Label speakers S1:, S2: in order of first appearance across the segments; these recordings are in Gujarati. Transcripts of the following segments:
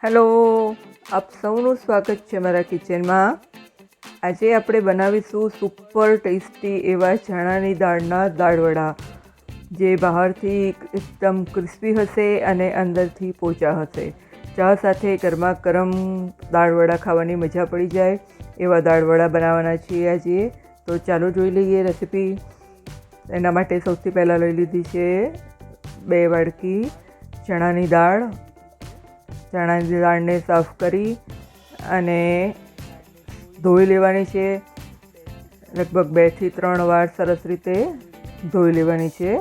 S1: હેલો, આપ સૌનું સ્વાગત છે મારા કિચનમાં. આજે આપણે બનાવીશું સુપર ટેસ્ટી એવા ચણાની દાળના દાળવડા, જે બહારથી એકદમ ક્રિસ્પી હશે અને અંદરથી પોચા હશે. ચા સાથે ગરમા ગરમ દાળવડા ખાવાની મજા પડી જાય એવા દાળવડા બનાવવાના છીએ આજે. તો ચાલો જોઈ લઈએ રેસીપી. એના માટે સૌથી પહેલાં લઈ લીધી છે 2 વાડકી ચણાની દાળ. ચણાની દાળને સાફ કરી અને ધોઈ લેવાની છે. લગભગ 2 થી 3 વાર સરસ રીતે ધોઈ લેવાની છે.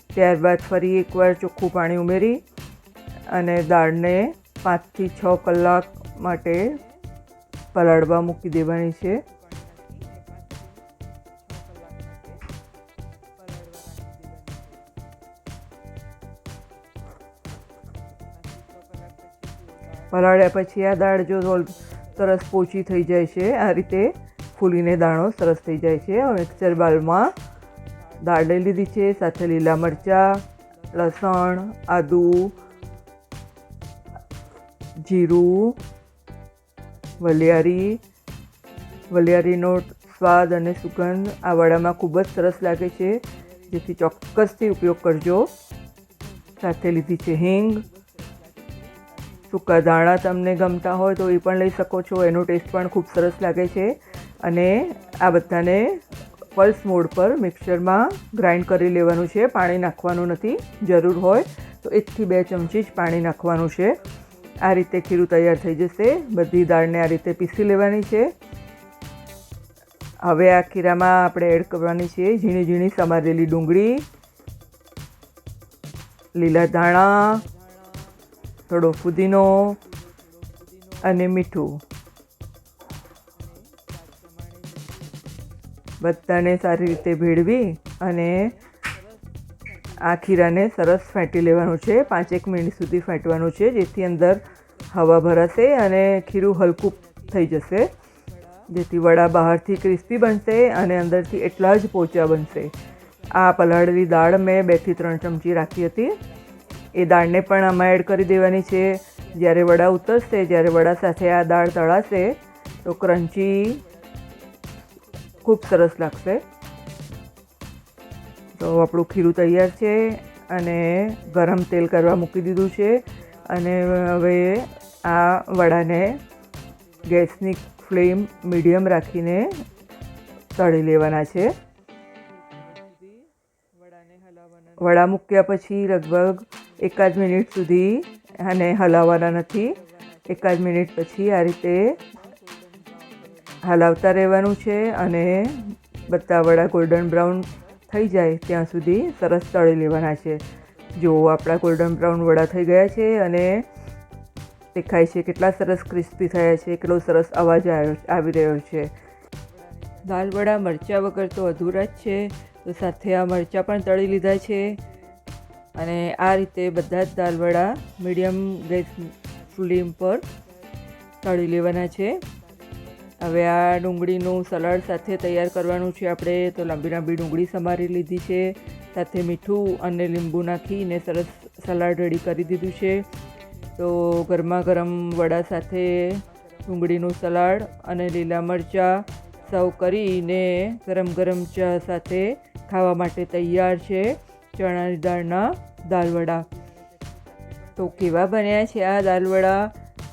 S1: ત્યારબાદ ફરી એકવાર ચોખ્ખું પાણી ઉમેરી અને દાળને 5 થી 6 કલાક માટે પલાળવા મૂકી દેવાની છે. પલાળ્યા પછી આ દાળ જો સરસ પોચી થઈ જાય છે, આ રીતે ફૂલીને દાણો સરસ થઈ જાય છે. હવે મિક્સર બાઉલમાં દાળ લઈ લીધી છે, સાથે લીલા મરચાં, લસણ, આદું, જીરું, વલિયારીનો સ્વાદ અને સુગંધ આ વડામાં ખૂબ જ સરસ લાગે છે, જેથી ચોક્કસથી ઉપયોગ કરજો. સાથે લીધી છે હિંગ. સૂકા ધાણા તમને ગમતા હોય તો એ પણ લઈ શકો છો, એનો ટેસ્ટ પણ ખૂબ સરસ લાગે છે. અને આ બધાને પલ્સ મોડ પર મિક્સરમાં ગ્રાઇન્ડ કરી લેવાનું છે. પાણી નાખવાનું નથી. જરૂર હોય તો 1 થી 2 ચમચી જ પાણી નાખવાનું છે. આ રીતે ખીરું તૈયાર થઈ જશે. બધી દાળને આ રીતે પીસી લેવાની છે. હવે આ ખીરામાં આપણે એડ કરવાની છે ઝીણી ઝીણી સમારેલી ડુંગળી, લીલા ધાણા, થોડો ફુદીનો અને મીઠું. બધાને સારી રીતે ભેળવી અને આ ખીરાને સરસ ફેંટી લેવાનું છે. 5-1 મિનિટ સુધી ફેંટવાનું છે, જેથી અંદર હવા ભરાશે અને ખીરું હલકું થઈ જશે, જેથી વડા બહારથી ક્રિસ્પી બનશે અને અંદરથી એટલા જ પોચા બનશે. આ પલાળેલી દાળ મેં 2 થી 3 ચમચી રાખી હતી. એ દાળને પણ આમાં એડ કરી દેવાની છે. જ્યારે વડા ઉતરશે, જ્યારે વડા સાથે આ દાળ તળાશે તો ક્રન્ચી ખૂબ સરસ લાગશે. તો આપણું ખીરું તૈયાર છે અને ગરમ તેલ કરવા મૂકી દીધું છે. અને હવે આ વડાને ગેસની ફ્લેમ મીડિયમ રાખીને તળી લેવાના છે. વડા મૂક્યા પછી લગભગ 1 મિનિટ સુધી આને હલાવવાના નથી. 1 મિનિટ પછી આ રીતે હલાવતા રહેવાનું છે અને બધા વડા ગોલ્ડન બ્રાઉન થઈ જાય ત્યાં સુધી સરસ તળી લેવાના છે. જો આપણા ગોલ્ડન બ્રાઉન વડા થઈ ગયા છે અને દેખાય છે કેટલા સરસ ક્રિસ્પી થયા છે, કેટલો સરસ અવાજ આવી રહ્યો છે. દાલ વડા મરચાં વગર તો અધૂરા જ છે, તો સાથે આ મરચાં પણ તળી લીધા છે. અને આ રીતે બધા જ દાલ વડા મીડિયમ ગેસ ફ્લેમ પર તળી લેવાના છે. હવે આ ડુંગળીનું સલાડ સાથે તૈયાર કરવાનું છે આપણે. તો લાંબી લાંબી ડુંગળી સમારી લીધી છે, સાથે મીઠું અને લીંબુ નાખીને સરસ સલાડ રેડી કરી દીધું છે. તો ગરમા ગરમ વડા સાથે ડુંગળીનું સલાડ અને લીલા મરચાં સર્વ કરીને ગરમ ગરમ ચા સાથે ખાવા માટે તૈયાર છે ચણાની દાળના દાળવડા. તો કેવા બન્યા છે આ દાળવડા,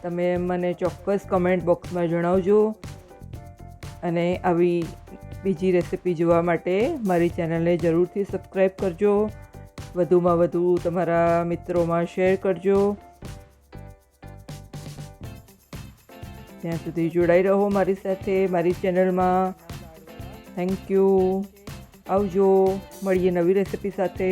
S1: તમે મને ચોક્કસ કમેન્ટ બોક્સમાં જણાવજો. અને આવી બીજી રેસિપી જોવા માટે મારી ચેનલને જરૂરથી સબસ્ક્રાઈબ કરજો. વધુમાં વધુ તમારા મિત્રોમાં શેર કરજો. ત્યાં સુધી જોડાઈ રહો મારી સાથે, મારી ચેનલમાં. Thank you. આવજો. મળીએ નવી રેસિપી સાથે.